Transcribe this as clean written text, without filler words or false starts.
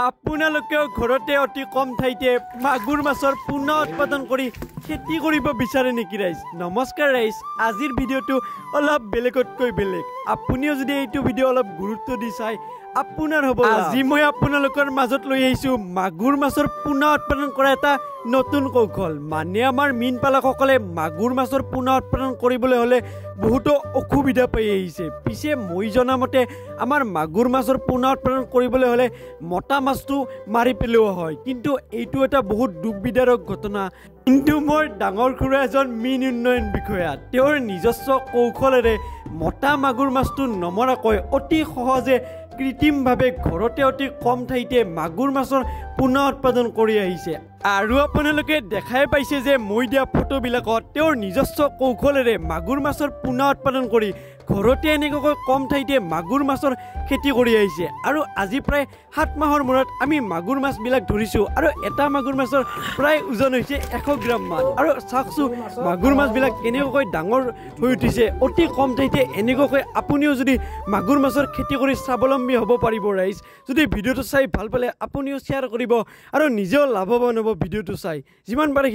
আপোনালোকেও ঘৰতে অতি কম ঠাইতে মাগুৰ মাছৰ পুনৰ উৎপাদন কৰি খেতি কৰিব বিচাৰে নেকি ৰাইজ? নমস্কাৰ ৰাইজ, আজিৰ ভিডিঅ'টো অলপ বেলেগতকৈ বেলেগ। আপুনিও যদি এইটো ভিডিঅ' অলপ গুৰুত্ব দি চাই আপোনাৰ হ'ব। আজি মই আপোনালোকৰ মাজত লৈ আহিছোঁ মাগুৰ মাছৰ পুনৰ উৎপাদন কৰা এটা নতুন কৌশল। মানে আমাৰ মীন পালকসকলে মাগুৰ মাছৰ পুনৰ উৎপাদন কৰিবলৈ হ'লে বহুতো অসুবিধা পাই আহিছে। পিছে মই জনামতে আমাৰ মাগুৰ মাছৰ পুনৰ উৎপাদন কৰিবলৈ হ'লে মতা মাছটো মাৰি পেলোৱা হয়, কিন্তু এইটো এটা বহুত দুখবিদাৰক ঘটনা। কিন্তু মই ডাঙৰ খুৰা এজন মীন উন্নয়ন বিষয়া, তেওঁৰ নিজস্ব কৌশলেৰে মতা মাগুৰ মাছটো নমৰাকৈ অতি সহজে কৃত্ৰিমভাৱে ঘৰতে অতি কম ঠাইতে মাগুৰ মাছৰ পুনৰ উৎপাদন কৰি আহিছে। আৰু আপোনালোকে দেখাই পাইছে যে মই দিয়া ফটোবিলাকত তেওঁৰ নিজস্ব কৌশলেৰে মাগুৰ মাছৰ পুনৰ উৎপাদন কৰি ঘৰতে এনেকৈ কম ঠাইতে মাগুৰ মাছৰ খেতি কৰি আহিছে। আৰু আজি প্ৰায় 7 মাহৰ মূৰত আমি মাগুৰ মাছবিলাক ধৰিছোঁ আৰু এটা মাগুৰ মাছৰ প্ৰায় ওজন হৈছে 100 গ্ৰাম মান। আৰু চাওকচোন মাগুৰ মাছবিলাক কেনেকৈ ডাঙৰ হৈ উঠিছে অতি কম ঠাইতে। এনেকৈ আপুনিও যদি মাগুৰ মাছৰ খেতি কৰি স্বাৱলম্বী হ'ব পাৰিব ৰাইজ। যদি ভিডিঅ'টো চাই ভাল পালে আপুনিও শ্বেয়াৰ কৰিব আৰু নিজেও লাভৱান হ'ব ভিডিঅ'টো চাই। যিমান পাৰে